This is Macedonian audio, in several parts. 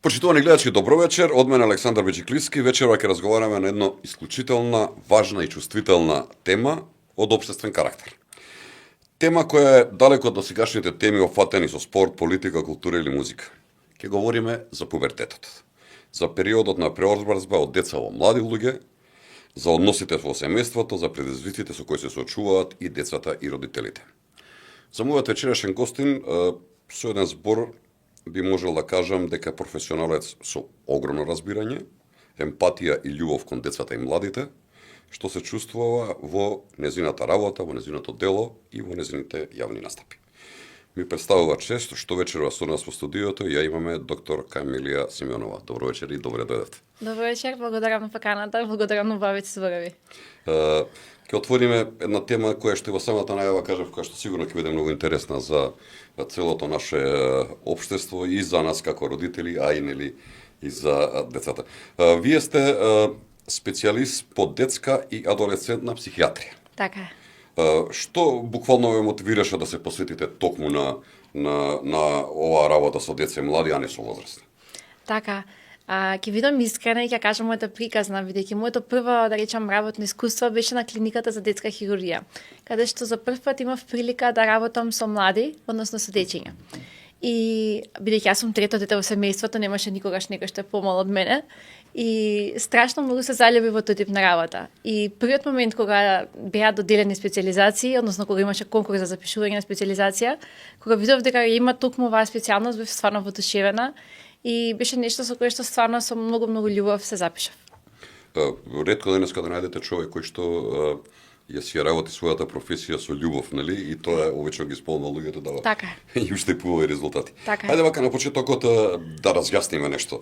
Почитувани гледачи, добро вечер. Од мене Александар Беџиклиски. Вечерва ќе разговараме на една исклучителна, важна и чувствителна тема од општествен карактер. Тема која е далеко од досегашните теми опфатени со спорт, политика, култура или музика. Ќе говориме за пубертетот, за периодот на преобразба од деца во млади луѓе, за односите во семејството, за предизвиците со кои се соочуваат и децата и родителите. За мојот вечерашен гостин, со еден збор би можел да кажам дека професионалец со огромно разбирање, емпатија и љубов кон децата и младите, што се чувствува во незината работа, во незиното дело и во незините јавни настапи. Ми представува чест што вечерва со нас во студиото ја имаме доктор Камилија Симеонова. Добро вечер и добре дојдовте. Добро вечер, благодарам на поканата, благодарам на убавите зборови. Ќе отвориме една тема која што во самата најава кажав, која што сигурно ќе биде многу интересна за целото наше општество и за нас како родители, а и за децата. Вие сте специјалист по детска и адолесцентна психијатрија. Така е. Што буквално ве мотивираше да се посветите токму на оваа работа со деца и млади, а не со возрастни? Така. Ќе бидам искрена и ќе кажам мојата приказна, бидејќи моето прво, да речам, работно искуство беше на клиниката за детска хирургија, каде што за прв пат имав прилика да работам со млади, односно со дечиња. И бидејќи јас сум трето дете во семејството, немаше никогаш некој што е помал од мене, и страшно многу се залюби во тој тип на работа. И првиот момент кога беа доделени специјализации, односно кога имаше конкурс за запишување на специјализација, кога видов дека има токму оваа специјалност, бев стварно воодушевена и беше нешто со кое што стварно со многу љубов се запишав. Ретко денеска да најдете човек кој што ја си работи својата професија со љубов, нели? И тоа обично ги исполнува луѓето да така и уште поубави резултати. Така. Ајде вака на почетокот да разјасниме нешто.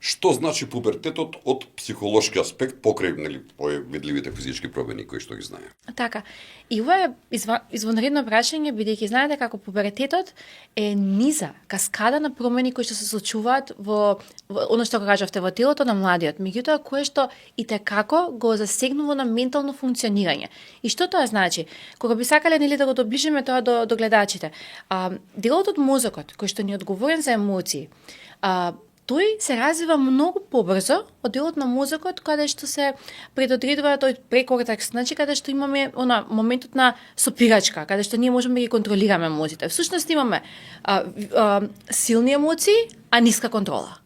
Што значи пубертетот од психолошки аспект покрај нели видливите физички промени кои што ги знаеме? Така. И ова е извонредно прашање, бидејќи знаете како пубертетот е низа, каскада на промени кои што се случуваат во она што кажавте во телото на младиот, меѓутоа кое што и како го засегнува на ментално функционирање. И што тоа значи? Кога би сакале нели да го доближиме тоа до гледачите, делот од мозокот кој што ни е одговорен за емоции, тој се развива многу побрзо од делот на мозокот каде што се предодредува тој прекортекс, значи каде што имаме моментот на сопирачка, каде што ние можеме да ги контролираме емоциите. Всушност имаме силни емоции, а ниска контрола.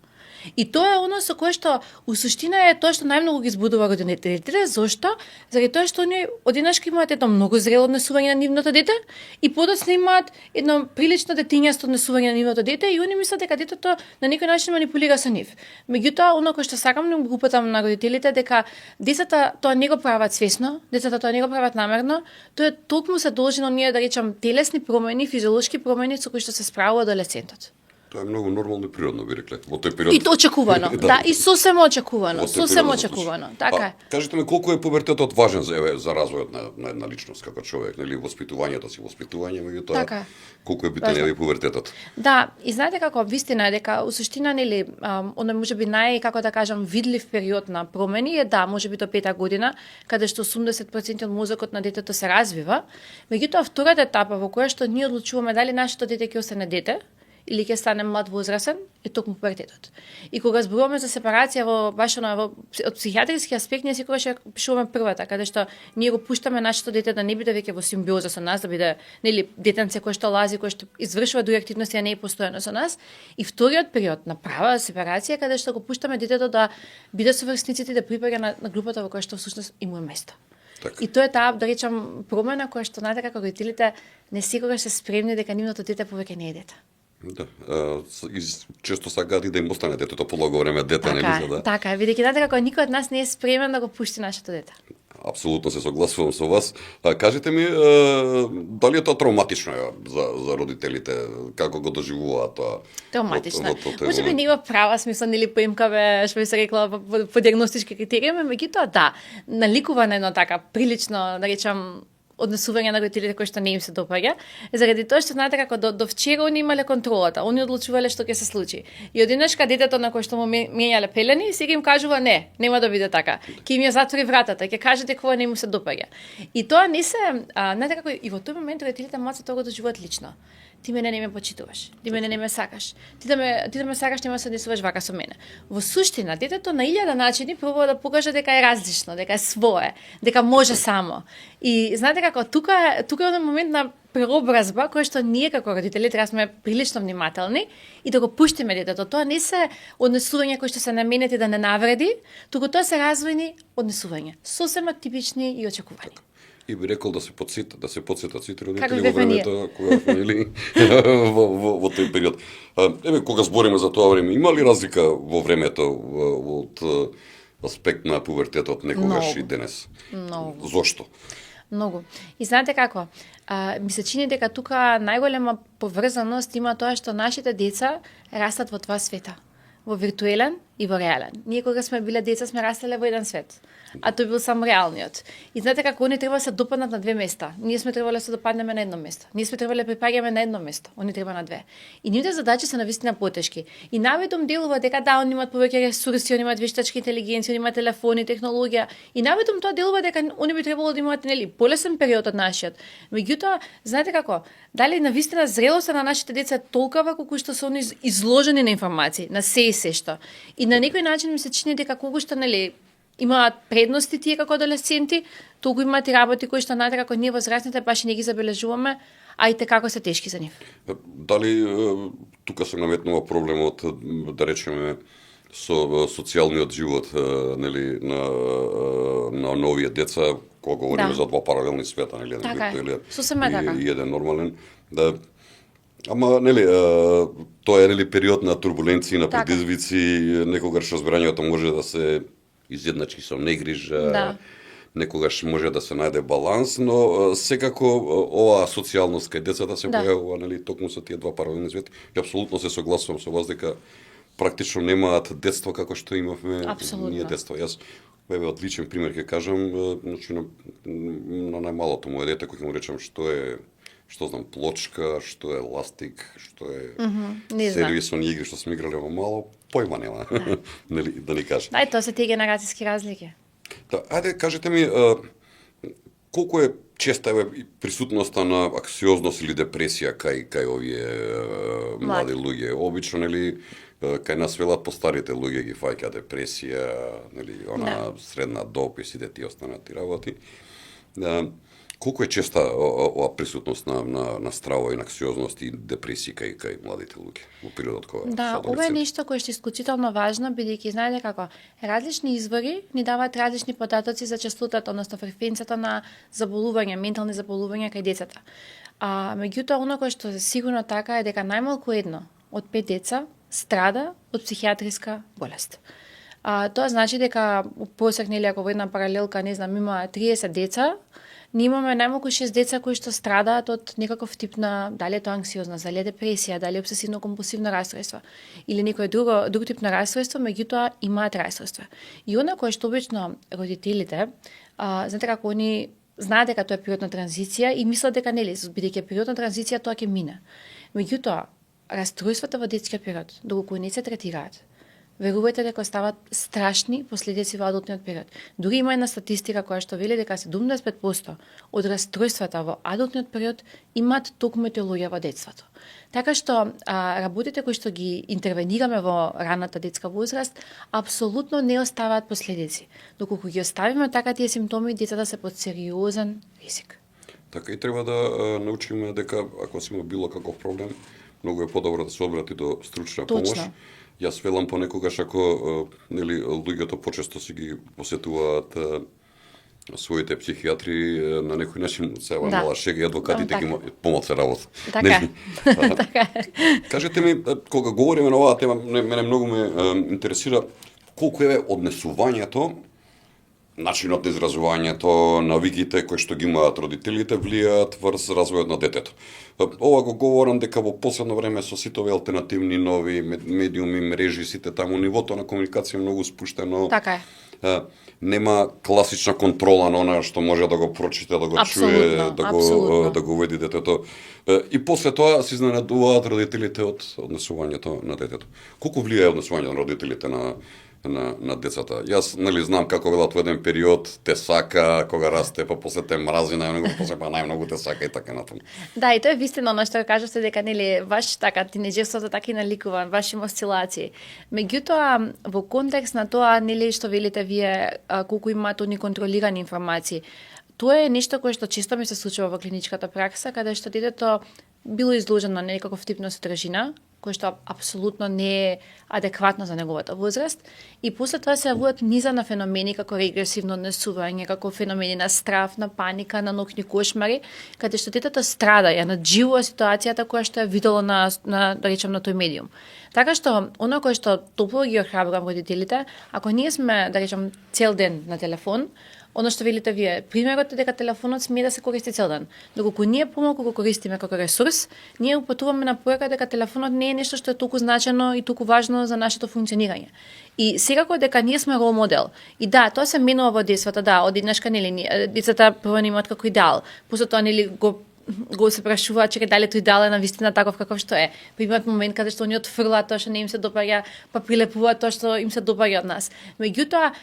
И тоа е оно со кое што у суштина е тоа што најмногу ги збудува родителите. Зошто? Заради тоа што они одеднаш имаат едно многу зрело однесување на нивното дете и подоцна имаат едно прилично детињасто однесување на нивното дете и они мислат дека детето на некој начин манипулира со нив. Меѓутоа, оно кој што сакам да го упатам на родителите дека децата тоа не го прават свесно, децата тоа не го прават намерно, тоа токму се должи на ние да речам телесни промени, физиолошки промени со кои што се справува адолесцентот. Тоа е многу нормално и природно, би рекле, во тој период. И тоа очекувано, да, и сосем очекувано, така е. Кажете ми колку е пубертетот важен за развојот на една личност како човек, нели воспитувањето си, меѓутоа така. Колку е битен е пубертетот? Да, и знаете како вистина е дека у суштина нели оно можеби како да кажам видлив период на промени е можеби до 5-та година, каде што 80% од мозокот на детето се развива, меѓутоа втората етапа во која што ние одлучуваме дали нашето дете ќе остане дете или ќе стане млад возрасен, е токму пубертетот. И кога зборуваме за сепарација од психијатриски аспект, ние секогаш ја пишуваме првата, каде што ние го пуштаме нашето дете да не биде веќе во симбиоза со нас, да биде нели детенце кој што лази, кој што извршува други активности, а не е постојано со нас. И вториот период на права сепарација, каде што го пуштаме детето да биде со врсниците, да припаѓа на групата во која што всушност има место. Так. И тоа е таа, да речам, промена која што знаете како родителите не секогаш се спремни дека нивното дете повеќе не е дете. Да, често сакаат и да им остане детето полого време дете, нели за да. Така, бидејќи знаете како никој од нас не е спремен да го пушти нашето дете. Апсолутно се согласувам со вас. Кажете ми, дали е тоа травматично за родителите, како го доживуваат тоа? Травматично. Можеби не има права смисла, нели по МКБ, што би се рекла по диагностички критериуми, меѓутоа да, наликува на едно така прилично, да речам, однесување на родителите кои што не им се допаѓа, заради тоа што знаете како до вчера они имале контролата, они одлучувале што ќе се случи. И одеднашка детето на кој што му менјале пелени, сега им кажува не, нема да биде така. Ќе им ја затвори вратата, ќе каже дека ова не му се допаѓа. И тоа не се, знаете како и во тој момент родителите мацата тоа го доживуваат лично. ти мене не ме почитуваш, ти мене не ме сакаш, ти да ме сакаш нема се однесуваш вака со мене. Во суштина, детето на 1000 начини пробува да покаже дека е различно, дека е свое, дека може само. И знаете како, тука е оној момент на преобразба кој што ние како родители треба сме прилично внимателни и да го пуштиме детето. Тоа не се однесувања кои што се наменети да не навреди, туку тоа се развојни однесувања, сосема типични и очекувани. И би рекол да се подсетат сите родители Како во бевме ние. времето кога сме били во тој период. Еве кога збориме за тоа време, има ли разлика во времето од аспект на пубертетот некогаш и денес? Многу. Зошто? Многу. И знаете како, ми се чини дека тука најголема поврзаност има тоа што нашите деца растат во два света. Во виртуелен и во реален. Ние кога сме биле деца сме растеле во еден свет, а тој бил само реалниот. И знаете како, они треба да се допаднат на две места. Ние сме требале да се допаднеме на едно место. Ние сме требале да припаѓаме на едно место. Они треба на две. И нивните задачи се навистина потешки. И наведом делува дека да, они имаат повеќе ресурси, они имаат вештачка интелигенција, они имаат телефони, технологија. И наведом тоа делува дека они би требало да имаат нели полесен период од нашиот. Меѓутоа, знаете како, дали навистина зрелоста на нашите деца е толкова колку што се они изложени на информации, на се и се што. И на некој начин ми се чини дека колку што нели имаат предности тие како адолесценти, толку имаат и работи кои што најде како ние возрастните баш и не ги забележуваме, а и те како се тешки за нив. Дали тука се наметнува проблемот, да речеме, со социјалниот живот нели на новите деца, кога говориме за два паралелни света, нели, Така е. виртуелен така. и еден нормален, да. Ама нели тоа е нели период на турбуленции, на Така. предизвици, некогаш разбирањето може да се изедначи со негрижа, Да. некогаш може да се најде баланс, но секако оваа социјалност кај децата се Да. појавува нели токму со тие два паралелни свети. И апсолутно се согласувам со вас дека практично немаат детство како што имавме Апсолутно. ние детство. Јас еве од личен пример ќе кажам, значи на најмалото моје дете кој ќе му речам што знам, плочка, што е ластик, што е не знам. сервисно игри што сме играле во мало, појма нема. Нели да ни каже. Да, и тоа се тие генерацијски разлики. Да, ајде кажете ми колку е честа е присутноста на аксиозност или депресија кај овие млади луѓе? Обично нели кај нас велат постарите луѓе ги фаќа депресија, нели она средна доб и сите тие останати работи. Колку е честа оваа присутност на страво и на аксиозност и депресија кај младите луѓе во периодот кога се Да, ова е адолесценти? нешто кое што е исклучително важно, бидејќи знаете како, различни извори ни даваат различни податоци за честотата, односно фреквенцијата на заболувања, ментални заболувања кај децата. Меѓутоа, оно кое што е сигурно така е дека најмалку едно од 5 деца страда од психијатриска болест. Тоа значи дека у просек, нели, ако во една паралелка, не знам, има 30 деца, ние имаме најмалку 6 деца кои што страдаат од некаков тип на, дали е тоа анксиозност, дали е депресија, дали е обсесивно-компулсивно расстройство или некој друг тип на расстройство, меѓутоа имаат расстройство. И она кое што обично родителите, знаете како они знаат дека тоа е период на транзиција и мислат дека нели, бидејќи е период на транзиција, тоа ќе мине. Меѓутоа, расстройствата во детскиот период, доколку не се третираат, верувајте дека остават страшни последици во адултниот период. Дури има една статистика која што вели дека 75% од расстройствата во адултниот период имаат токму тие луѓе во детството. Така што работите кои што ги интервенираме во раната детска возраст апсолутно не оставаат последици. Доколку ги оставиме така тие симптоми, децата се под сериозен ризик. Така и треба да научиме дека ако си има било каков проблем, многу е подобро да се обрати до стручна помош. Точно. Јас велам понекогаш ако нели луѓето почесто си ги посетуваат своите психијатри на некој начин се мала шега и адвокатите ги помалку се работа. Така е. Така е. Кажете ми, кога говориме на оваа тема, мене многу ме интересира колку е однесувањето, начинот на изразувањето, навиките кои што ги имаат родителите влијаат врз развојот на детето. Ова го говорам дека во последно време со сите овие алтернативни нови медиуми, мрежи, сите таму нивото на комуникација е многу спуштено. Така е. Нема класична контрола на она што може да го прочита, да го чуе, да го уведи детето. И после тоа се изненадуваат родителите од однесувањето на детето. Колку влијае однесувањето на родителите на на децата. Јас нели знам како велат во еден период те сака, кога расте, па после те мрази најмногу, после па најмногу те сака и така натаму. Да, и тоа е вистина оно што кажавте дека нели ваш така тинеџерството така и наликува, ваш има осцилации. Меѓутоа во контекст на тоа нели што велите вие колку имаат они контролирани информации. Тоа е нешто кое што често ми се случува во клиничката пракса, каде што детето било изложено на некаков тип на содржина, кој што апсолутно не е адекватно за неговата возраст, и после тоа се јавуваат низа на феномени како регресивно однесување, како феномени на страв, на паника, на ноќни кошмари, каде што детето страда, ја надживува ситуацијата која што е видело на да речем на тој медиум. Така што оно кое што топло ги охрабрувам родителите, ако ние сме да речем цел ден на телефон, оно што велите вие, примерот е дека телефонот смее да се користи цел ден. Доколку ние помалку го користиме како ресурс, ние упатуваме на порука дека телефонот не е нешто што е толку значено и толку важно за нашето функционирање. И секако дека ние сме рол модел. И да, тоа се менува во детството, да, од еднашка нели децата прво немаат како идеал. После тоа нели го се прашуваат чека дали тој идеал е на вистина таков каков што е. Па имаат момент каде што они отфрлаат тоа што не им се допаѓа, па прилепуваат тоа што им се допаѓа од нас. Меѓутоа,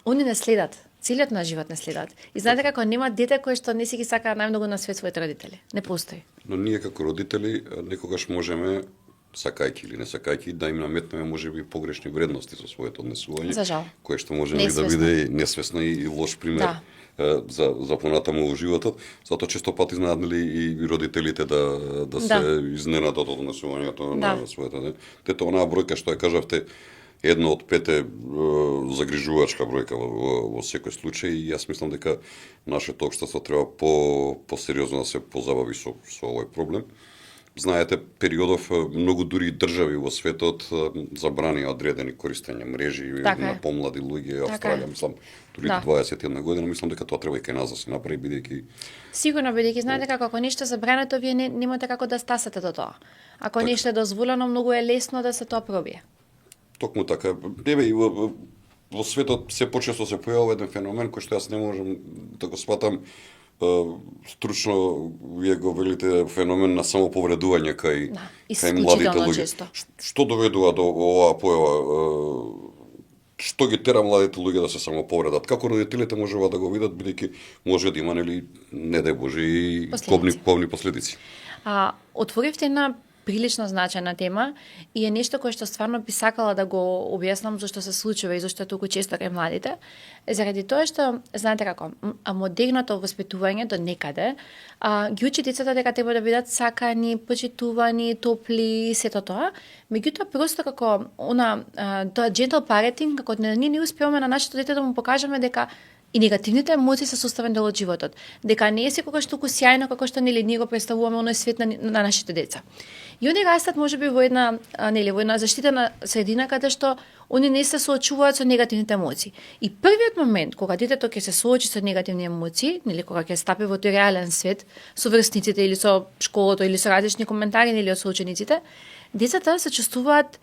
они не следат. Целиот на живот не следат. И знаете како нема дете кое што не си ги сака најмногу на свет своите родители. Не постои. Но ние како родители некогаш можеме, сакајќи или не сакајќи, да им наметнеме можеби погрешни вредности со своето однесување, За жал. кое што може да биде несвесно и лош пример. Да. За понатаму во животот, затоа често пати знаат нели и родителите да се изненадат од однесувањето на своето дете. Тето онаа бројка што ја кажавте, 1 од 5 е загрижувачка бројка во секој случај, и јас мислам дека нашето општество треба посериозно да се позабави со овој проблем. Знаете, периодов многу дури држави во светот забранија одредени користење мрежи на помлади луѓе, Австралија, мислам, дури 21 година, мислам дека тоа треба и кај нас да се направи, бидејќи Сигурно, бидејќи знаете како ако нешто забрането, вие немате како да стасате до тоа. Ако нешто е дозволено, многу е лесно да се тоа пробие. Токму така. Небе и во светот се почесто се појавува еден феномен кој што јас не можам да го сватам стручно, вие го велите феномен на самоповредување кај младите луѓе. Што доведува до оваа појава? Што ги тера младите луѓе да се самоповредат? Како родителите можева да го видат, бидејќи може да има нели не дај Боже и ковни последици? Отворивте една прилично значајна тема и е нешто кое што стварно би сакала да го објаснам зашто се случува и зашто е толку често кај младите. Заради тоа што, знаете како, модерното воспитување до некаде ги учи децата дека треба да бидат сакани, почитувани, топли, сето тоа. Меѓутоа, просто како тоа gentle parenting, како ние не успеваме на нашето дете да му покажеме дека и негативните емоции се составен дел од животот. Дека не е секогаш толку сјајно како што нели ние го представуваме оној свет на нашите деца. И они растат можеби во една заштитена средина каде што они не се соочуваат со негативните емоции. И првиот момент кога детето ќе се соочи со негативни емоции, нели кога ќе стапи во тој реален свет со врсниците или со школото или со различни коментари нели од соучениците, децата се чувствуваат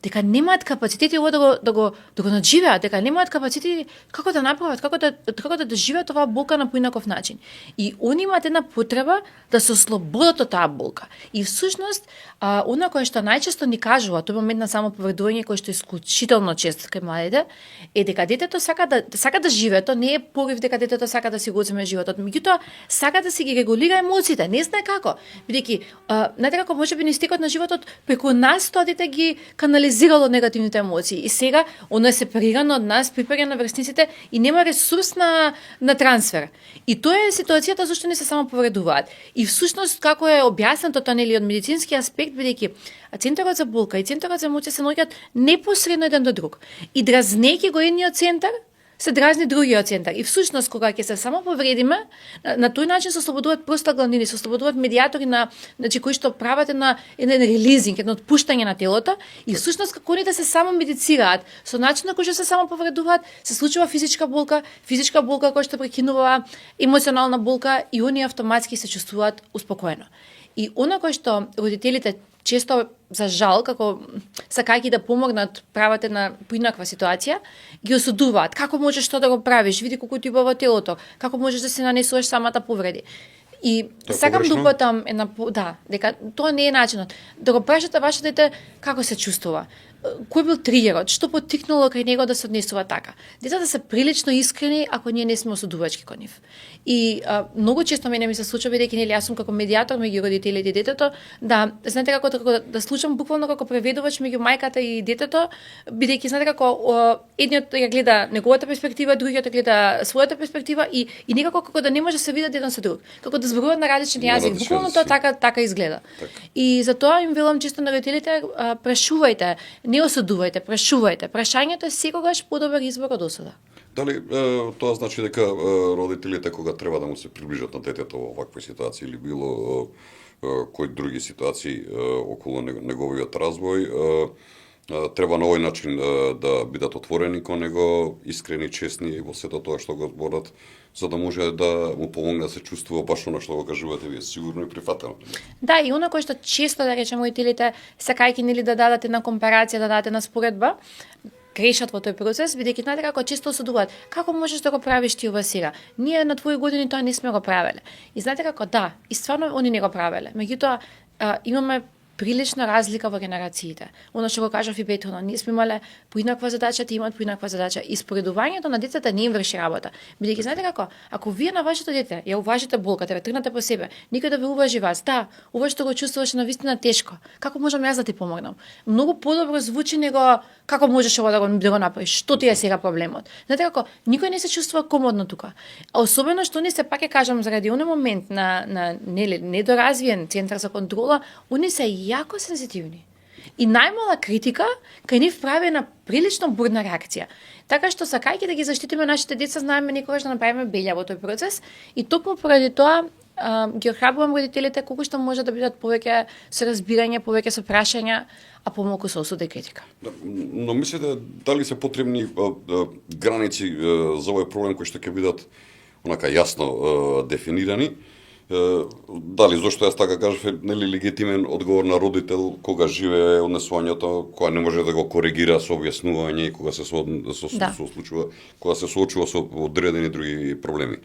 дека немаат капацитети да го надживеат, дека немаат капацитети како да направат, како да доживеат оваа болка на поинаков начин. И они имаат една потреба да се ослободат од таа болка. И всушност, она кое што најчесто ни кажува, тој момент на самоповредување кој што е исклучително често кај младите, е дека детето сака да живее, тоа не е порив дека детето сака да си го земе животот, меѓутоа сака да си ги регулира емоциите, не знае како. Бидејќи, знаете како можеби низ текот на животот преку нас тоа дете ги канализирало негативните емоции и сега оно е сепарирано од нас, припаѓа на врсниците и нема ресурс на трансфер. И тоа е ситуацијата зашто не се самоповредуваат. И всушност како е објаснато тоа нели од медицински аспект, бидејќи центарот за болка и центарот за емоции се наоѓаат непосредно еден до друг. И дразнејќи го едниот центар, се дразни другиот центар. И всушност кога ќе се самоповредиме, на тој начин се ослободуваат простагландини, се ослободуваат медиатори кои што прават еден релизинг, едно отпуштање на телото, и всушност како они да се самомедицираат, со начинот кој што се самоповредуваат, се случува физичка болка која што прекинува емоционална болка и они автоматски се чувствуваат успокоено. И она кој што родителите често за жал, како сакајќи да помогнат, прават една поинаква ситуација, ги осудуваат. Како можеш тоа да го правиш? Види колку ти убаво телото. Како можеш да се нанесуваш самата повреди? И Тоа е сакам да погрешно? упатам дека тоа не е начинот. Да го прашате вашето дете како се чувствува. Кој бил тригерот, што поттикнало кај него да се однесува така. Децата се прилично искрени ако ние не сме осудувачки кон нив. И многу често мене ми се случува бидејќи нели јас сум како медиатор меѓу родителите и детето, да знаете како да слушам буквално како преведувач меѓу мајката и детето, бидејќи знаете како едниот ја гледа неговата перспектива, другиот ја гледа својата перспектива и некако како да не може да се видат еден со друг, како да зборуваат на различен јазик. Буквално тоа така изгледа. И затоа им велам чисто на родителите, прашувајте, не осудувајте, прашувајте. Прашањето е секогаш подобар избор од осуда. Дали тоа значи дека родителите кога треба да му се приближат на детето во вакви ситуации или било кои други ситуации околу неговиот развој, треба на овој начин да бидат отворени кон него, искрени, честни во сето тоа што го зборат, за да може да му помогне да се чувствува баш она што го кажувате вие, сигурно и прифатено. Да, и оно кој што често да речем родителите, сакајќи нели да дадат една компарација, да дадат една споредба, грешат во тој процес, бидејќи знаете како често осудуваат. Како можеш да го правиш ти ова сега? Ние на твои години тоа не сме го правеле. И знаете како да, и стварно они не го правеле. Меѓутоа имаме прилична разлика во генерациите. Оно што го кажав и претходно, ние сме имале поинаква задача, ти имаат поинаква задача. И споредувањето на децата не им врши работа. Бидејќи знаете како, ако вие на вашето дете ја уважите болката, ве тргнате по себе, никој да ве уважи вас, да, ова што го чувствуваше навистина тешко. Како можам јас да ти помогнам? Многу подобро звучи него како можеш ова да го направиш? Што ти е сега проблемот? Знаете како, никој не се чувствува комодно тука. А особено што ни се пак ќе кажам заради оној момент на недоразвиен центар за контрола, они се јако сензитивни. И најмала критика кај нив прави една прилично бурна реакција. Така што сакајќи да ги заштитиме нашите деца, знаеме некогаш да направиме белја во тој процес и токму поради тоа ги охрабрувам родителите колку што може да бидат повеќе со разбирање, повеќе со прашања, а помалку со осуда и критика. Но мислите дали се потребни граници за овој проблем кои што ќе бидат онака јасно дефинирани? Дали зошто јас така кажав е нели легитимен одговор на родител кога живее однесувањето, кога не може да го коригира со објаснување и кога се случува, кога се соочува со одредени други проблеми.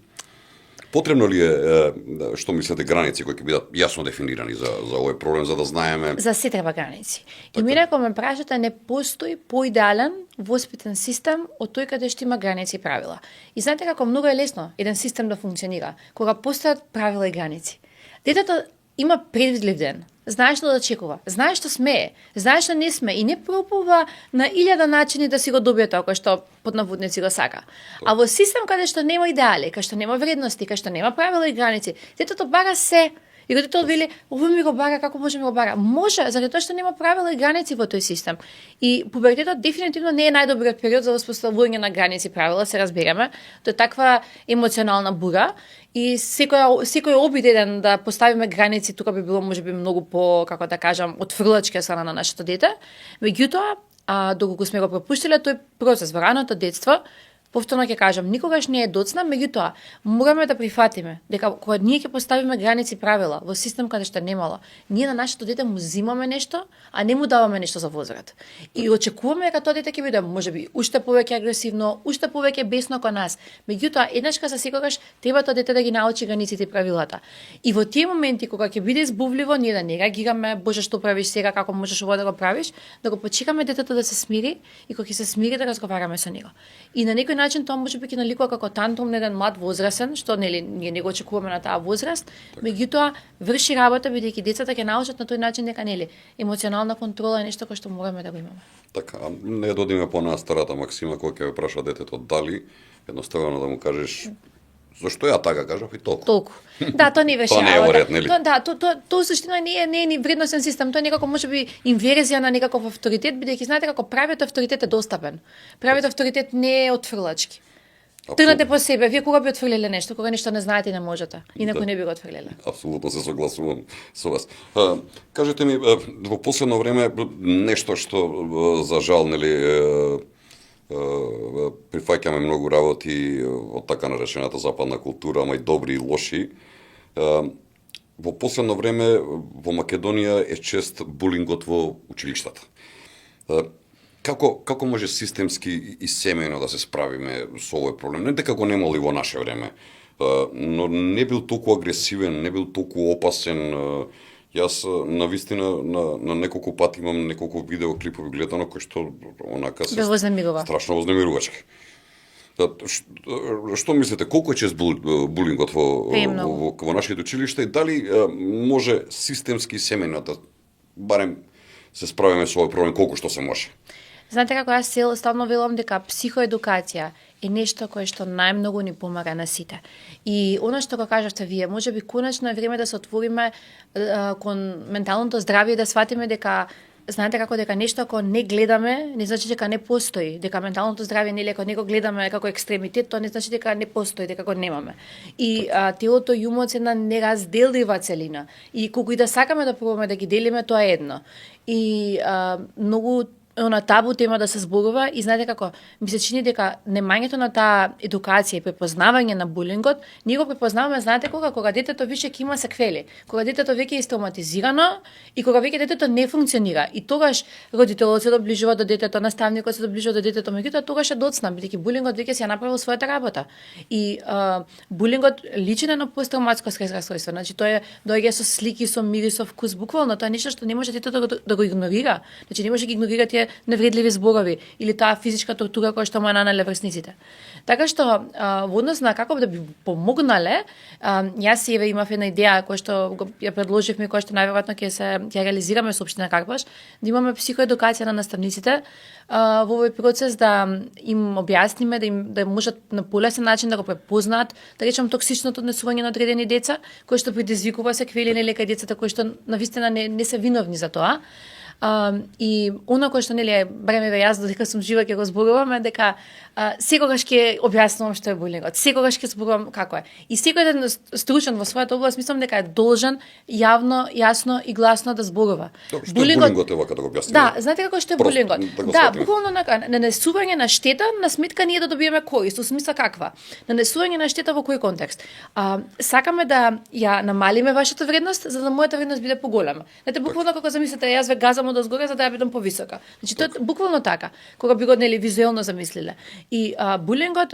Потребно ли е, што мислите, граници кои ќе бидат јасно дефинирани за овој проблем, за да знаеме? За се треба граници. И мене кога ме прашате, не постои поидеален воспитен систем од тој каде што има граници и правила. И знаете како многу е лесно еден систем да функционира, кога постојат правила и граници. Детето има предвидлив ден. Знае што да очекува, знае што смее, знае што не сме и не пробува на 1000 начини да си го добие тоа кој што под наводници го сака. А во систем каде што нема идеали, каде што нема вредности, каде што нема правила и граници, детето бара се. И родителот вели, ово ми го бара, како може ми го бара? Може, заради тоа што нема правила и граници во тој систем. И пубертетот дефинитивно не е најдобриот период за воспоставување на граници и правила, се разбереме. Тоа е таква емоционална бура и секој обид еден да поставиме граници тука би било можеби многу по, како да кажам, отфрлачки страна на нашето дете. Меѓутоа, доколку сме го пропуштиле тој процес во раното детство, повторно ќе кажам, никогаш не е доцна, меѓутоа мораме да прифатиме дека кога ние ќе поставиме граници и правила во систем каде што немало, ние на нашето дете му зимаме нешто, а не му даваме нешто за возврат. И очекуваме дека тоа дете ќе биде можеби уште повеќе агресивно, уште повеќе бесно кон нас. Меѓутоа, еднашка за секогаш треба тоа дете да ги научи границите и правилата. И во тие моменти кога ќе биде избувливо, ние да не реагираме, боже што правиш сега, како можеш ова да го правиш, да го почекаме детето да се смири и кога ќе се смири да разговараме со него. И на некој начин тоа можеби ќе наликува како тантрум на еден млад возрасен, што нели ние не го очекуваме на таа возраст, меѓутоа врши работа бидејќи децата ќе научат на тој начин дека нели емоционална контрола е нешто кое што мораме да го имаме. Така, не додиме по нас старата максима кога ќе ве праша детето дали, едноставно да му кажеш зашто ја така кажав и толку. Да, тоа не врши работа. Тоа не е во ред, нели? Тоа суштина не е ни вредносен систем, тоа е некако можеби инверзија на некаков авторитет, бидејќи знаете како правиот авторитет е достапен. Правиот авторитет не е отфрлачки. Тргнете по себе, вие кога би отфрлиле нешто, кога нешто не знаете и не можете, инаку не би го отфрлиле. Апсолутно се согласувам со вас. Кажете ми, во последно време нешто што за жал нели прифаќаме многу работи од така наречената западна култура, ама и добри и лоши. Во последно време во Македонија е чест булингот во училиштата. Како може системски и семејно да се справиме со овој проблем? Не дека го немало и во наше време. но не бил толку агресивен, не бил толку опасен. Јас навистина на неколку пати имам неколку видеоклипови гледано кои што онака се вознемирува. Страшно вознемирувачки. Што мислите, колку е чест булингот во нашите училишта и дали може системски и семејно да барем се справиме со овој проблем колку што се може? Знаете како јас стално велам дека психоедукација е нешто кое што најмногу ни помага на сите. И она што го кажавте вие, можеби конечно е време да се отвориме кон менталното здравје и да сватиме дека знаете како дека нешто ако не гледаме, не значи дека не постои, дека менталното здравје нели ако не го гледаме како екстремитет, тоа не значи дека не постои, дека го немаме. И телото и умот се една неразделлива целина. И колку и да сакаме да пробаме да ги делиме, тоа е едно. И многу она табу тема да се зборува и знаете како ми се чини дека немањето на таа едукација и препознавање на булингот, ние го препознаваме знаете кога детето више ќе има секвели, кога детето веќе е травматизирано и кога веќе детето не функционира и тогаш родителот се доближува до детето, наставникот се доближува до детето, меѓутоа тогаш е доцна бидејќи булингот веќе си ја направил својата работа. И булингот личи на посттравматско стрес расстройство, значи тоа доаѓа со слики, со мирис, со вкус, буквално тоа е нешто што не може детето да го игнорира. Значи не може да ги игнорира тие невредливи зборови или таа физичка тортура која што му е нанеле врсниците. Така што во однос на како да би помогнале, јас и имав една идеја која што ја предложивме, која што најверојатно ќе реализираме со општина Карпаш, да имаме психоедукација на наставниците во овој процес да им објасниме да можат на полесен начин да го препознаат, да речем токсичното однесување на одредени деца, кои што предизвикува секвели нели кај децата кои што навистина не се виновни за тоа. И она кое што нели барем јас додека сум жива ќе го зборувам е дека секогаш ќе објаснувам што е булингот, секогаш ќе зборувам како е. И секој еден стручен во својата област мислам дека е должен јавно, јасно и гласно да зборува. Булингот е вака да го објасниме. Да, знаете како што е булингот? Да, буквално нанесување на штета на сметка ние да добиеме корист, во смисла каква? Нанесување на штета во кој контекст? Сакаме да ја намалиме вашата вредност за да мојата вредност биде поголема. Знаете буквално како замислите јас ве газам од озгоре за да ја бидам повисока. Значи тоа е буквално така, кога би го нели визуелно замислиле. И булингот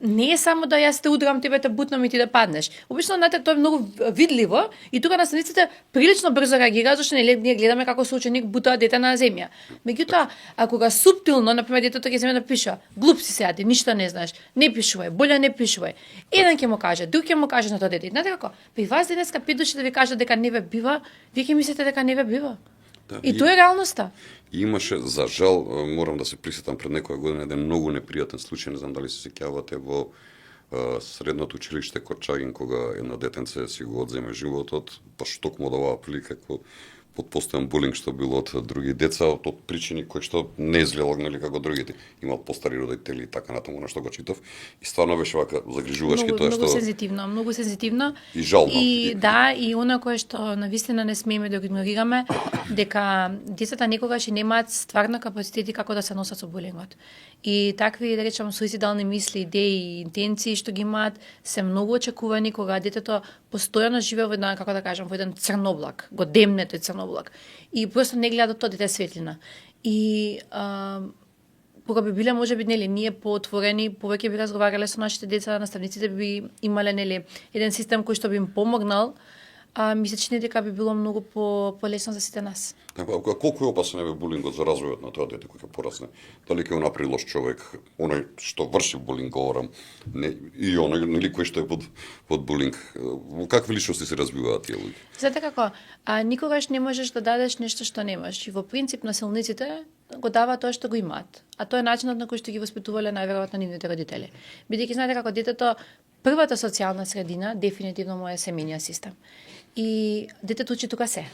не е само да јас те удрам, тебе те бутнам и ти да паднеш. Обично знаете тоа е многу видливо и тука наставниците прилично брзо реагираат зашто нели ние гледаме како се ученик бута дете на земја. Меѓутоа, ако га суптилно на пример детето ќе земе да пише, глуп си сега ти, ништо не знаеш, не пишувај, боле не пишувај. Еден ќе му каже, друг ќе му каже на тоа дете. Знаете како? При вас денеска 5 души да ви кажат дека не ве бива, вие ќе мислите дека не ве бива. Да, и тоа е реалноста. Имаше, за жал, морам да се присетам пред некоја година, еден многу непријатен случај, не знам дали се сеќавате во средното училиште Корчагин, кога една детенце си го одземе животот, баш токму од оваа прилика, под постојан булинг што било од други деца, од причини кои што не изгледало нели како другите. Имаат постари родители и така натаму на што го читав. И стварно беше вака загрижувачки тоа што многу сензитивно. И жално. И да, и она кое што навистина не смееме да го игнорираме, дека децата некогаш и немаат стварно капацитети како да се носат со булингот. И такви, да речам, суицидални мисли, идеи и интенции што ги имаат се многу очекувани кога детето постојано живее во еден, како да кажам, во еден црноблак, го демне тој црноблак. И просто не гледа тоа дете светлина. И кога би биле можеби нели ние поотворени, повеќе би разговарале со нашите деца, наставниците би имале нели еден систем кој што би им помогнал. Ми се чини дека би било многу полесно за сите нас. Колку е опасен е булингот за развојот на тоа дете кој ќе порасне? Дали ќе направи лош човек, оној што врши булинг, говорам, и оној нели кој што е под булинг? Какви личности се развиваат тие луѓе? Знаете како, никогаш не можеш да дадеш нешто што немаш. И во принцип насилниците го дава тоа што го имаат. А тоа е начинот на кој што ги воспитувале најверојатно нивните родители. Бидејќи знаете како детето првата социјална средина дефинитивно му е семејниот систем. И детето учи тука се.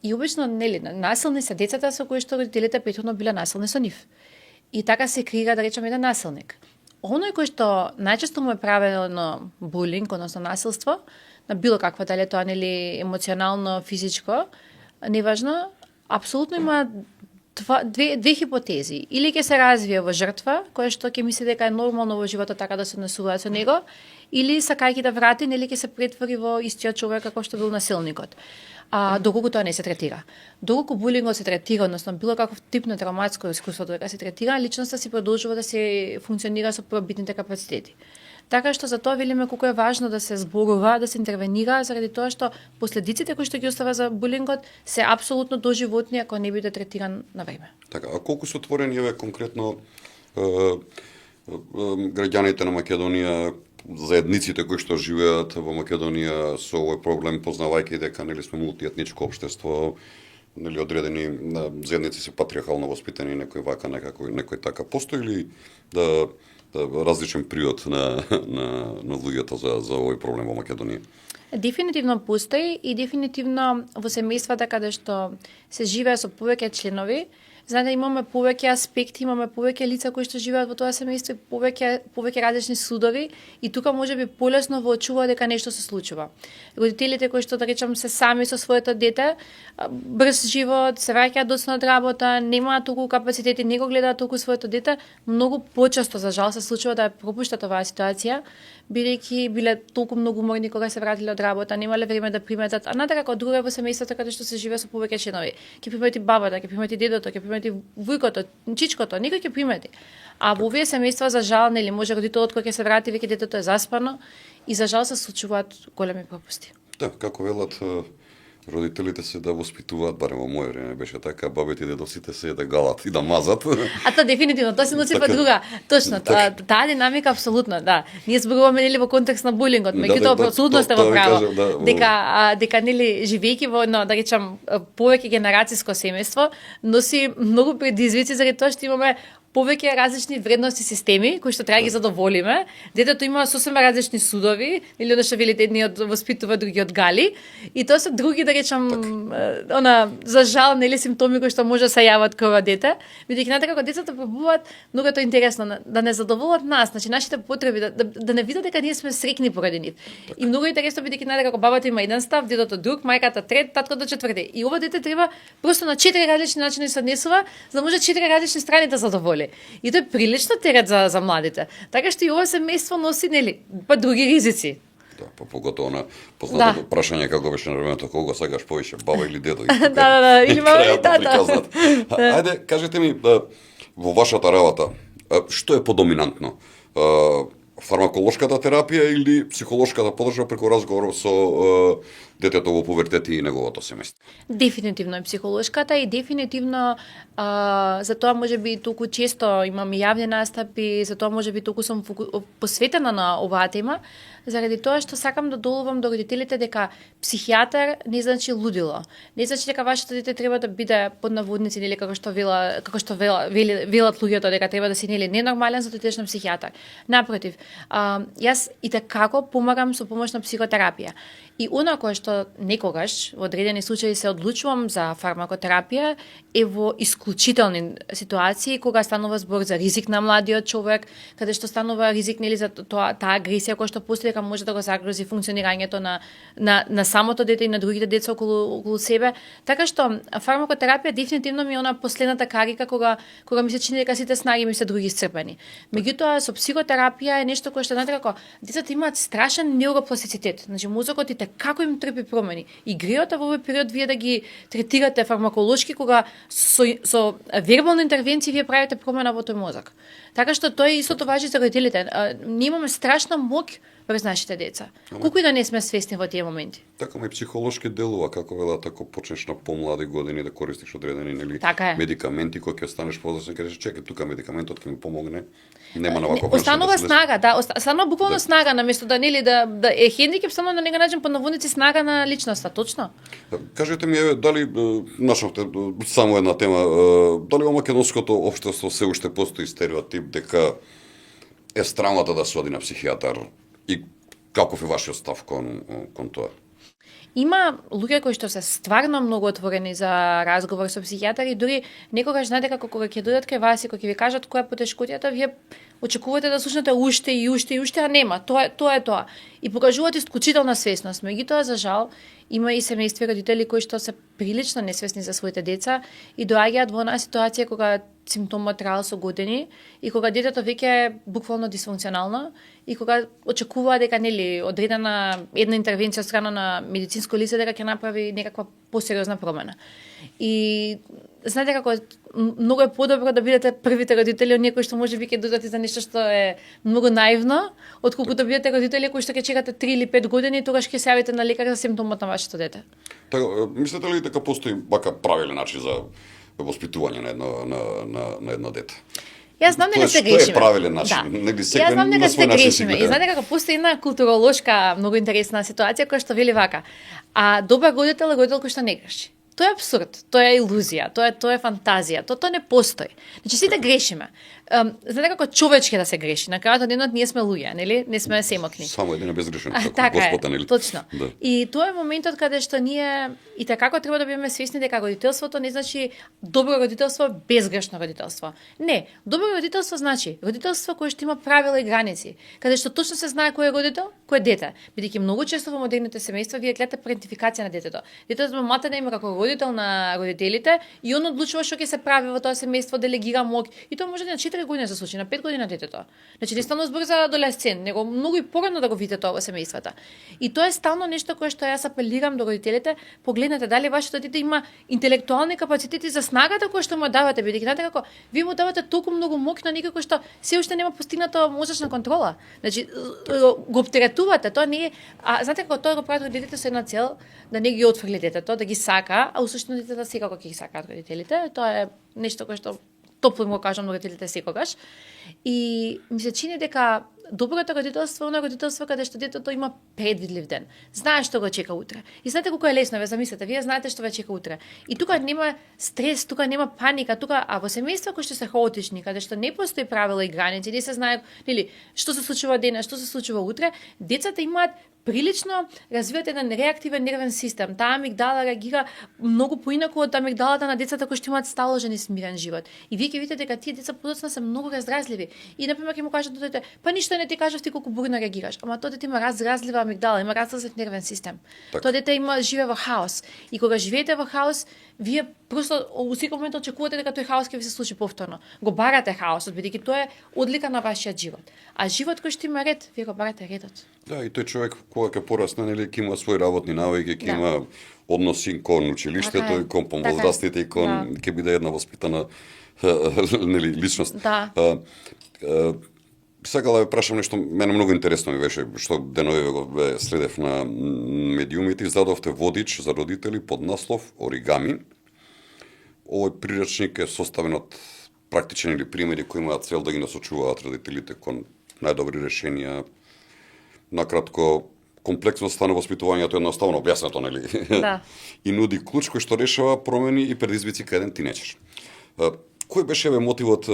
И обично нели насилни се децата со кои што родителите претходно биле насилни со нив. И така се креира да речеме еден насилник. Оној кој што најчесто му е правено булинг, односно насилство, на било каква дали тоа нели емоционално, физичко, неважно, апсолутно има две хипотези. Или ќе се развие во жртва, која што ќе мисли дека е нормално во животот така да се однесуваат со него, или сакајќи да врати, нели ќе се претвори во истиот човек како што бил насилникот. Доколку тоа не се третира. Доколку булингот се третира, односно било каков тип на травматско искуство дека се третира, личноста си продолжува да се функционира со првобитните капацитети. Така што за тоа велиме колку е важно да се зборува, да се интервенира, заради тоа што последиците кои што ги остава за булингот се апсолутно доживотни ако не биде третиран на време. Така, а колку се отворени еве конкретно граѓаните на Македонија, заедниците кои што живеат во Македонија со овој проблем, познавајќи дека нели сме мултиетничко општество, нели одредени заедници се патриархално воспитани, некој вака некако, некој така, постои ли да различен приод на луѓето за овој проблем во Македонија? Дефинитивно постои и дефинитивно во семејствата каде што се живее со повеќе членови, знаете, имаме повеќе аспекти, имаме повеќе лица кои што живеат во тоа семејство и повеќе различни судови и тука можеби полесно воочува дека нешто се случува. Родителите кои што да речам се сами со своето дете, брз живот, се враќаат доцна од работа, немаат толку капацитети, не го гледаат толку своето дете, многу почесто за жал се случува да ја пропуштат оваа ситуација, бидејќи биле толку многу уморни кога се вратиле од работа, немале време да приметат, а надека како друга во семејството каде што се живее со повеќе членови. Ќе примети бабата, ќе примети дедото, ќе примети вујкото, чичкото, никој ќе примети. А во овие семејства за жал нели може родителот кога ќе се врати веќе детето е заспано и за жал се случуваат големи пропусти. Да, како велат родителите се да воспитуваат, барем во моје време беше така, бабите и дедовците се да галат и да мазат. А тоа дефинитивно, тоа се носи па друга. Точно, таа динамика апсолутно, да. Ние зборуваме нели во контекст на булингот, меѓутоа апсолутно сте во право. Дека нели живејќи во едно, да речам, повеќе генерацијско семејство, носи многу предизвици заради тоа што имаме повеќе различни вредности системи кои што треба ги задоволиме. Детето има сосема различни судови, или она што велите едниот воспитува, другиот гали, и тоа се други, да речам, за жал нели симптоми кои што може да се јават кога дете, бидејќи знаете како децата пробуваат, многу е тоа интересно да не задоволат нас, значи нашите потреби, да не видат дека ние сме среќни поради нив. И многу е интересно бидејќи знаете како бабата има еден став, дедото друг, мајката трет, таткото четврти. И ова дете треба просто на 4 различни начини се однесува, за да може 4 различни страни да задоволи. И тоа е прилично терет за младите. Така што и ова семејство носи нели па други ризици. Да, поготово на познатото прашање како беше на времето, кого сакаш повеќе, баба или дедо? Да, или баба или тата. Ајде, кажете ми, во вашата работа, што е подоминантно? Фармаколошката терапија или психолошката подршка преку разговор со детето во пубертет и неговото семејство? Дефинитивно е психолошката и дефинитивно за тоа можеби толку често имам и јавни настапи, за тоа можеби толку сум посветена на оваа тема, заради тоа што сакам да долувам до родителите дека психијатар не значи лудило. Не значи дека вашето дете треба да биде под наводници или како што велат луѓето дека треба да си нели ненормален за да отидеш на психијатар. Напротив, јас и како помагам со помош на психотерапија. И она кое што некогаш во одредени случаи се одлучувам за фармакотерапија е во исклучителни ситуации кога станува збор за ризик на младиот човек, каде што станува ризик нели за таа агресија која што постои дека може да го загрози функционирањето на самото дете и на другите деца околу себе. Така што фармакотерапија дефинитивно ми е она последната карика кога ми се чини дека сите снаги ми се други исцрпени. Меѓутоа со психотерапија е нешто кое што знаете како децата имаат страшен неуропластицитет. Значи мозокот и како им трпи промени. И греото во овој период вие да ги третирате фармаколошки кога со вербални интервенции вие правите промена во тој мозок. Така што тоа истото важи за родителите. Ние имаме страшна моќ врз нашите деца. Колку и да не сме свесни во тие моменти. Така и психолошки делува, како велат, ако почнеш на помлади години да користиш одредени нели медикаменти, кога ќе станеш подоцна, кажеш чекај, тука медикаментот ќе ми помогне. Нема на ваков начин. Останува снага, да, останува буквално снага наместо да нели да е хендикеп, само на некој начин под наводници снага на личноста, точно. Кажете ми еве дали нашавте само една тема, дали во македонското општество се уште постои стереотип дека е странната да се оди на психијатар и каков е вашиот став кон тоа? Има луѓе кои што се стварно многу отворени за разговор со психијатари, дури некогаш знаете како кога ќе дојдат кај вас и кога ќе ви кажат која е потешкотијата, вие очекувате да слушнете уште и уште и уште, а нема. Тоа е тоа. И покажуваат исклучителна свесност. Меѓутоа за жал има и семејства и родители кои што се прилично несвесни за своите деца и доаѓаат во онаа ситуација кога симптомот траел со години и кога детето веќе е буквално дисфункционално и кога очекува дека нели одредена една интервенција од страна на медицинско лице дека ќе направи некаква посериозна промена. И знаете како многу е подобро да бидете првите родители од некои што можеби ќе додати за нешто што е многу наивно, отколку да бидете родители кои што ќе чекате 3 или 5 години и тогаш ќе се јавите на лекар за симптомот на вашето дете. Така, мислите ли дека постои бака правилен начин за воспитување на едно дете? Јас знам дека се Тоа е грешиме. правилен начин. Да. Негде Јас знам дека на се свој начин грешиме. И знаете како постои една културолошка многу интересна ситуација која што вели вака. А добар родител е родител кој што не греши. Тоа е абсурд, тоа е илузија, тоа е фантазија, тоа не постои. Значи сите грешиме. Знаете како човечки да се греши. На крајот од денот ние сме луѓе, нели? Не сме семокни. Само един е безгрешен, како Така Господ, е, нели? точно. Да. И тоа е моментот каде што ние и како треба да бидеме свесни дека родителството не значи добро родителство, безгрешно родителство. Не, добро родителство значи родителство кое што има правила и граници, каде што точно се знае кој е родител, кој е дете. Бидејќи многу често во модерните семејства вие гледате парентификација на детето. Детето мата да има како родител на родителите и он одлучува што ќе се прави во тоа семејство, делегира мок и тоа може да на 4 години да се случи, на 5 години на детето. Значи не станува збор за адолесцент, него многу и порано да го видите тоа во семејствата. И тоа е стално нешто кое што јас апелирам до родителите, погледнете дали вашето дете има интелектуални капацитети за снагата која што му давате, бидејќи знаете како вие му давате толку многу мок на некој кој што се уште нема постигната мозачна контрола. Значи го оптеретувате, тоа не е, а знаете како тоа го прават родителите со една цел да не ги отфрли детето, да ги сака, а усуштно детето секако ќе ги сакаат родителите. Тоа е нешто кое што топло им го кажам на родителите секогаш. И ми се чини дека доброто родителство е оно родителство каде што детето има предвидлив ден. Знае што го чека утре. И знаете колку е лесно, ве замислете, вие знаете што ве чека утре. И тука нема стрес, тука нема паника, тука во семејства кои што се хаотични, каде што не постои правила и граници, не се знае, нели, што се случува денес, што се случува утре, децата имаат прилично развиваат еден реактивен нервен систем. Таа амигдала реагира многу поинаку од амигдалата на децата кои што имаат сталожен и смирен живот. И вие ќе видите дека тие деца подоцна се многу раздразливи. И например ќе му кажат до дете, па ништо не ти кажав ти колку бурно реагираш. Ама тоа дете има разразлива амигдала, има разразлив нервен систем. Так. Тоа дете живее во хаос. И кога живеете во хаос, вие просто во секој момент очекувате дека тој хаос ќе ви се случи повторно. Го барате хаосот, бидејќи тоа е одлика на вашиот живот. А живот кој што има ред, вие го барате редот. Да, и тој човек кога ќе порасне, нели, ќе има свои работни навики, ќе Да. има односи кон училиштето Така е. и кон Така е. помозрастните и кон ќе биде една воспитана нели личност. Да. Сакал да ве прашам нешто, мене многу интересно ми беше, што деновиве го следев на медиумите, издадовте водич за родители под наслов Оригами. Овој прирачник е составен од практични или примери кои имаат цел да ги насочуваат родителите кон најдобри решенија. Накратко, комплексноста на воспитувањето е едноставно објаснато, нели? Да. И нуди клуч кој што решава промени и предизвици кај еден тинеџер. Кој беше ве мотивот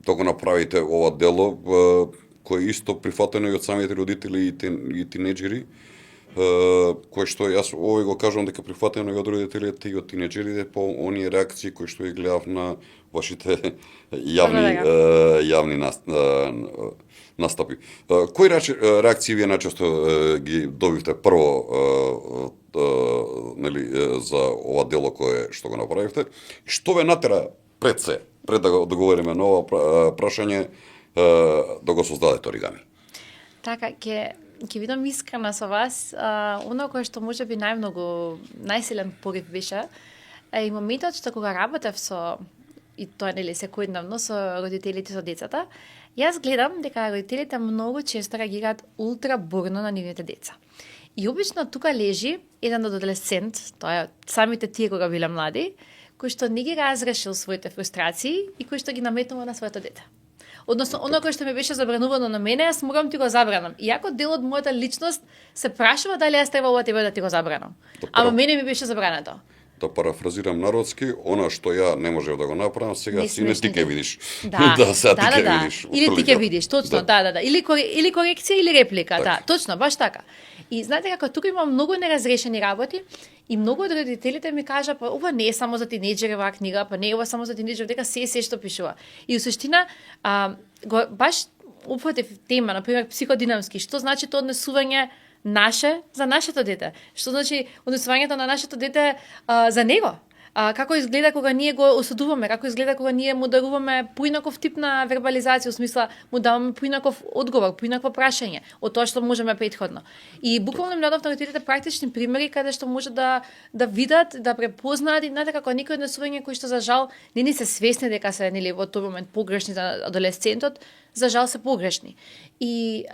да го направите ова дело, кој е исто прифатено и од самите родители и тинеџери, кој што јас овој го кажувам дека прифатено и од родителите и од тинеџерите по оние реакции кои што ги гледав на вашите јавни настапи. Кои реакции вие најчесто ги добивте прво нели за ова дело кое што го направивте? Што ве натера пред да го договориме на ова прашање да го создадете Оригами? Така, ќе бидам искрена со вас. Оно кое што може би најсилен порив беше е и моментот што кога работев со, и тоа нели секојдневно со родителите со децата, јас гледам дека родителите многу често реагираат ултра бурно на нивните деца. И обично тука лежи еден адолесцент, тоа е самите тие кога биле млади, кој што не ги разрешил своите фрустрации и кој што ги наметнува на своето дете. Односно, оно кое што ми беше забранувано на мене, јас морам ти го забранам. Иако дел од мојата личност се прашува дали јас требало тебе да ти го забранам. Ама мене ми беше забрането. Да парафразирам народски, она што ја не можев да го направам, сега сине ти ќе видиш. Да, сега ти ќе видиш. Или ти ќе видиш, точно, да. Или корекција или реплика, да, точно, баш така. И знаете како тука има многу неразрешени работи и многу од родителите ми кажа, па ова не е само за тинеџери оваа книга, па не е ова само за тинеџери, дека се што пишува. И во суштина баш опфатив тема, например психодинамски, што значи тоа однесување наше за нашето дете? Што значи однесувањето на нашето дете за него? како изгледа кога ние го осудуваме, како изгледа кога ние му даруваме поинаков тип на вербализација, во смисла му даваме поинаков одговор, поинакво прашање од тоа што можеме претходно. И буквално им дадов на родителите практични примери каде што може да видат, да препознаат и знаете како некои однесувања кои што за жал не се свесни дека се нели во тој момент погрешни за адолесцентот, за жал се погрешни. И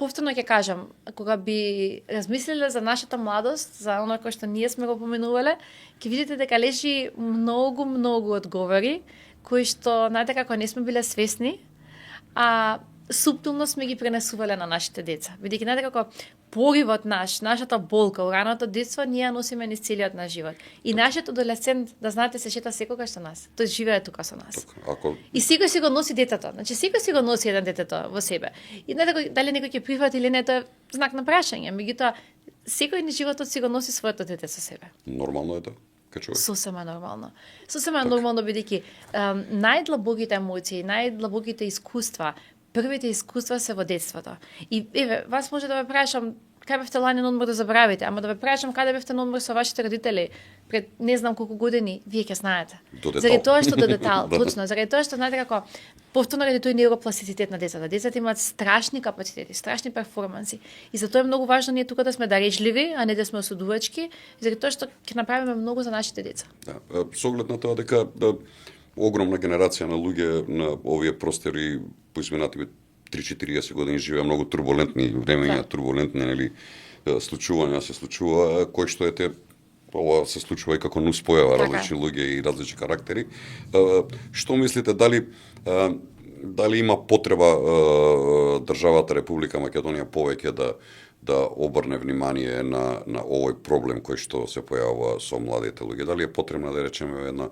повторно ќе кажам, кога би размислиле за нашата младост, за оно кој што ние сме го поменувале, ќе видите дека лежи многу одговори кои што знаете како не сме биле свесни, а суптилно сме ги пренесувале на нашите деца. Бидејќи знаете како поривот нашата болка, ураното детство, ние ја носиме низ целиот наш живот. И нашиот адолесцент, да знаете, се шета секогаш со нас. Тој живее тука со нас. И секој си го носи детето. Значи секој си го носи еден детето во себе. И знаете дали некој ќе прифати или не, тоа е знак на прашање. Меѓутоа, секој на животот си го носи своето дете со себе. Нормално е тоа? Сосема нормално. Сосема нормално бидејќи најдлабоките емоции, најдлабоките искуства, првите искуства се во детството. И еве, вас може да ве прашам кај бевте лани на одмор да забравите, ама да ве прашам каде бевте на одмор со вашите родители пред не знам колку години, вие ќе знаете. Заради тоа што до детал, точно, заради тоа што знаете како повторно ради тој невропластицитет на децата. Децата имаат страшни капацитети, страшни перформанси. И затоа е многу важно ние тука да сме дарежливи, а не да сме осудувачки, заради тоа што ќе направиме многу за нашите деца. Да, со оглед на тоа дека огромна генерација на луѓе на овие простори по изминативе 3-40 години живеа многу турбулентни времења, турбулентни нели случувања се случува, кој што ова се случува и како нуспојава различни луѓе и различни карактери. Што мислите, дали има потреба државата Република Македонија повеќе да обрне внимание на овој проблем кој што се појавува со младите луѓе? Дали е потребна да речеме една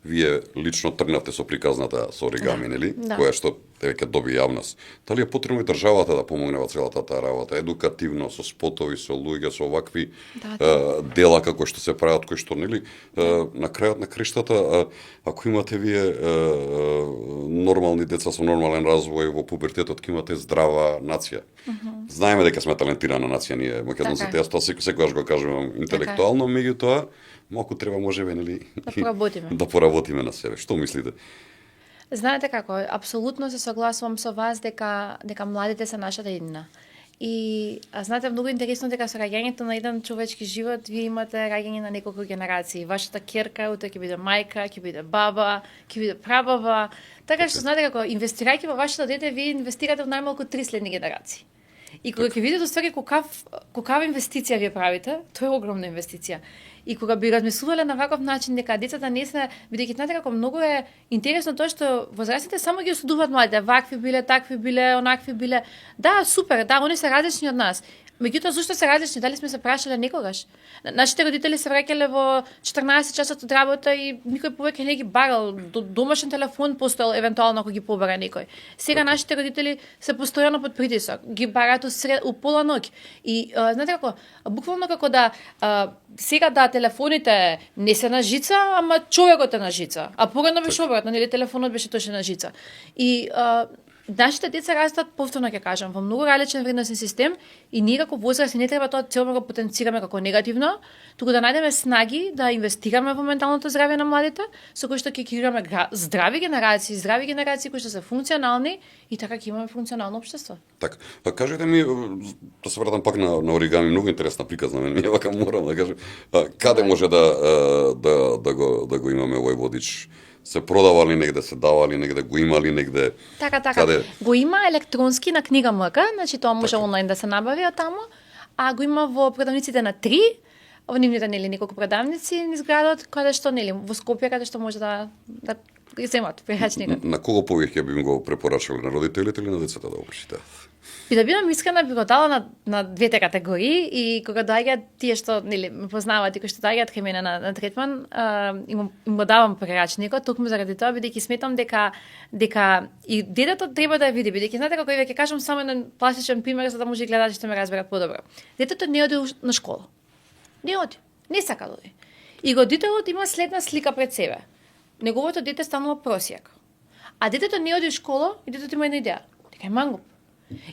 вие лично тргнавте со приказната со оригами, нели? Која што веќе доби јавност. Дали е потребно и државата да помогне во целата таа работа, едукативно, со спотови, со луѓе, со овакви дела како што се прават, кои што, нели, на крајот на криштата, ако имате вие нормални деца со нормален развој во пубертетот, ќе имате здрава нација. Знаеме дека сме талентирана нација ние македонците, јас тоа секогаш го кажувам интелектуално, меѓутоа малку треба можеме нели да поработиме на себе. Што мислите? Знаете како, апсолутно се согласувам со вас дека младите се нашата иднина. И знаете многу интересно дека со раѓањето на еден човечки живот вие имате раѓање на неколку генерации. Вашата ќерка утре ќе биде мајка, ќе биде баба, ќе биде прабаба. Така што знаете како инвестирајќи во вашето дете вие инвестирате во најмалку 3 следни генерации. И кога ќе видите ствари колкава инвестиција вие правите, тоа е огромна инвестиција. И кога би размислувале на ваков начин дека децата не се, бидејќи знаете како многу е интересно тоа што возрастните само ги осудуваат младите, вакви биле, такви биле, онакви биле. Да, супер, да, они се различни од нас. Меѓутоа зошто се различни? Дали сме се прашале некогаш? Нашите родители се враќале во 14 часот од работа и никој повеќе не ги барал. Домашен телефон постоел евентуално ако ги побара некој. Сега нашите родители се постојано под притисок, ги бараат у пола ноќ. И знаете како, буквално како сега телефоните не се на жица, ама човекот е на жица. А порано беше обратно, нели телефонот беше точно на жица. И нашите деца растат, повторно ќе кажам, во многу различен вредносен систем и ние како возрасти не треба тоа цело го потенцираме како негативно, туку да најдеме снаги да инвестираме во менталното здравје на младите, со кои што ќе креираме здрави генерации кои што се функционални и така ќе имаме функционално општество. Така, кажете ми, да се вратам пак на оригами, многу интересна приказна, ми вака морам да кажам, каде може да го имаме овој водич? Се продавали негде, се давали негде, го имали негде. Така. Каде? Го има електронски на книга МК, значи тоа може онлайн да се набави од таму, а го има во продавниците на 3, во нивните нели неколку продавници низ градот, каде што нели во Скопје каде што може да ги земат пријачникот. На кого повеќе би го препорачале, на родителите или на децата да го прочитаат? И да бидам искрена, би го дала на двете категории и кога доаѓаат тие што нели ме познаваат и кои што доаѓаат кај мене на третман, им го давам прерачникот, токму заради тоа бидејќи сметам дека и детето треба да ја види, бидејќи знаете како веќе кажам само еден пластичен пример за да може и гледачите ме разберат подобро. Детето не оди на школа. Не оди. Не сака да оди. И родителот има следна слика пред себе. Неговото дете станува просјак. А детето не оди во школа и детето има една идеја. Дека е мангуп.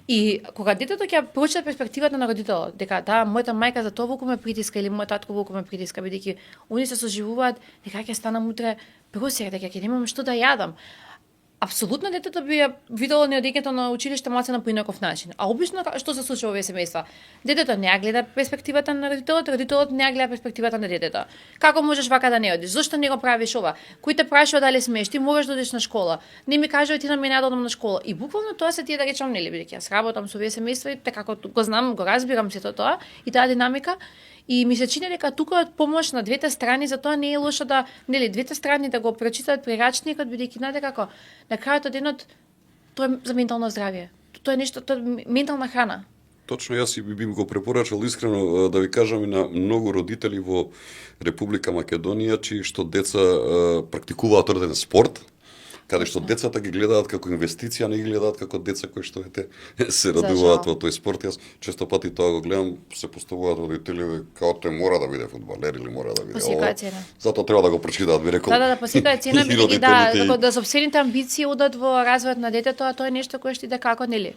И кога детето ќе прочита перспективата на родителот, дека да, мојата мајка за тоа волку ме притиска или мојот татко волку ме притиска, бидејќи они се соживуваат дека ќе станам утре просер, дека ќе немам што да јадам. Апсолутно детето би ја видело неодењето на училиште малце на поинаков начин. А обично што се случува во овие семејства? Детето не ја гледа перспективата на родителот, родителот не ја гледа перспективата на детето. Како можеш вака да не одиш? Зошто не го правиш ова? Кој те прашува дали смееш? Ти можеш да одиш на школа. Не ми кажува ти на мене да одам на школа. И буквално тоа се тие да речам, нели, бидејќи јас работам со овие семејства и така го знам, го разбирам сето тоа и таа динамика. И ми се чини дека тука од помош на двете страни, затоа не е лошо да, нели, двете страни да го прочитаат прирачникот, бидејќи знаете како, на крајот од денот тоа е за ментално здравје. Тоа е нешто, тоа е ментална храна. Точно, јас и би го препорачал искрено да ви кажам и на многу родители во Република Македонија, чии што деца практикуваат одреден спорт, каде што децата ги гледаат како инвестиција, не ги гледаат како деца кои што се радуваат во тој спорт. Јас често пати тоа го гледам, се поставуваат родители како тој мора да биде фудбалер или мора да биде ова. Затоа треба да го прочитаат, би рекол. Да, по секоја цена бидејќи да сопстените амбиции одат во развојот на детето, а тоа е нешто кое што иде како, нели?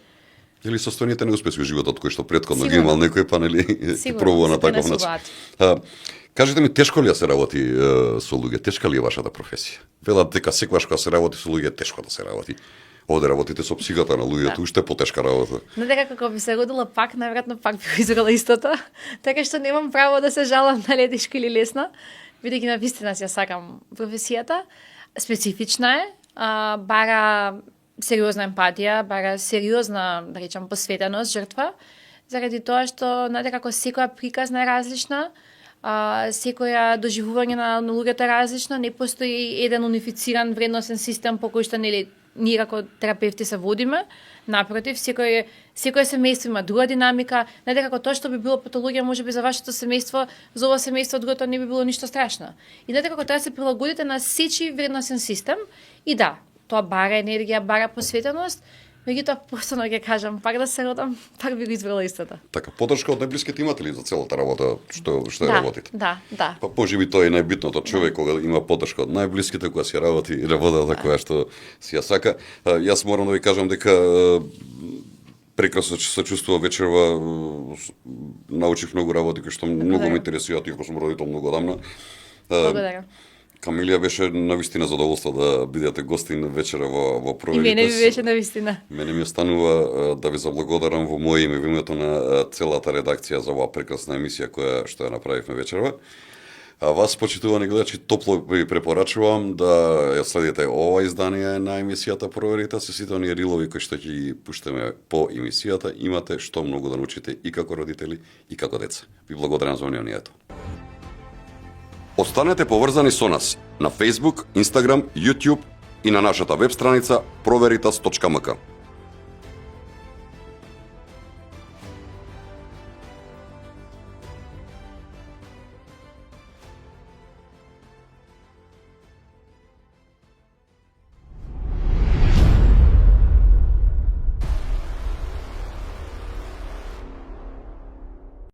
Или состојните неуспеси во животот кој што претходно ги имал некој, па нели пробува на таков начин. Кажете ми, тешко ли се работи со луѓе? Тешка ли е вашата професија? Велат дека секогаш кога се работи со луѓе е тешко да се работи. Овде работите со психиката на луѓето, уште потешка работа. Но дека како би се родила пак, најверојатно пак би изграла истото. Така што немам право да се жалам на тешко или лесно, бидејќи навистина ја сакам професијата. Специфична е, бара сериозна емпатија, бара сериозна, да речам, посветеност, жртва, заради тоа што, знаете како секоја приказна е различна, секоја доживување на луѓето е различно, не постои еден унифициран вредносен систем по кој што нели ние како терапевти се водиме. Напротив, секој семејство има друга динамика. Знаете како тоа што би било патологија можеби за вашето семејство, за ова семејство другото не би било ништо страшно. И знаете како тоа се прилагодите на сечи вредносен систем и да, тоа бара енергија, бара посветеност. Меѓутоа, посебно ќе кажам, пак да се родам, пак би го избрала истото. Така, подршка од најблиските имате ли за целата работа што работите? Да. Па можеби тоа е најбитното, човек кога има подршка од најблиските кога си работи работата која што си ја сака. Јас морам да ви кажам дека прекрасно се чувствува вечерва, научив многу работи кои што многу ме интересираат, иако сум родител многу одамна. Благодарам. Камилија, беше навистина задоволство да бидете гостин вечера во Проверите. И мене ми беше навистина. Мене ми останува да ви заблагодарам во моје име, во името на целата редакција за оваа прекрасна емисија која што ја направивме вечерва. А вас, почитувани гледачи, топло ви препорачувам да ја следите ова издание на емисијата Проверите, се сите оние рилови кои што ќе ги пуштаме по емисијата, имате што многу да научите и како родители и како деца. Ви благодарам за вниманието. Останете поврзани со нас на Facebook, Instagram, YouTube и на нашата веб страница proVeritas.mk.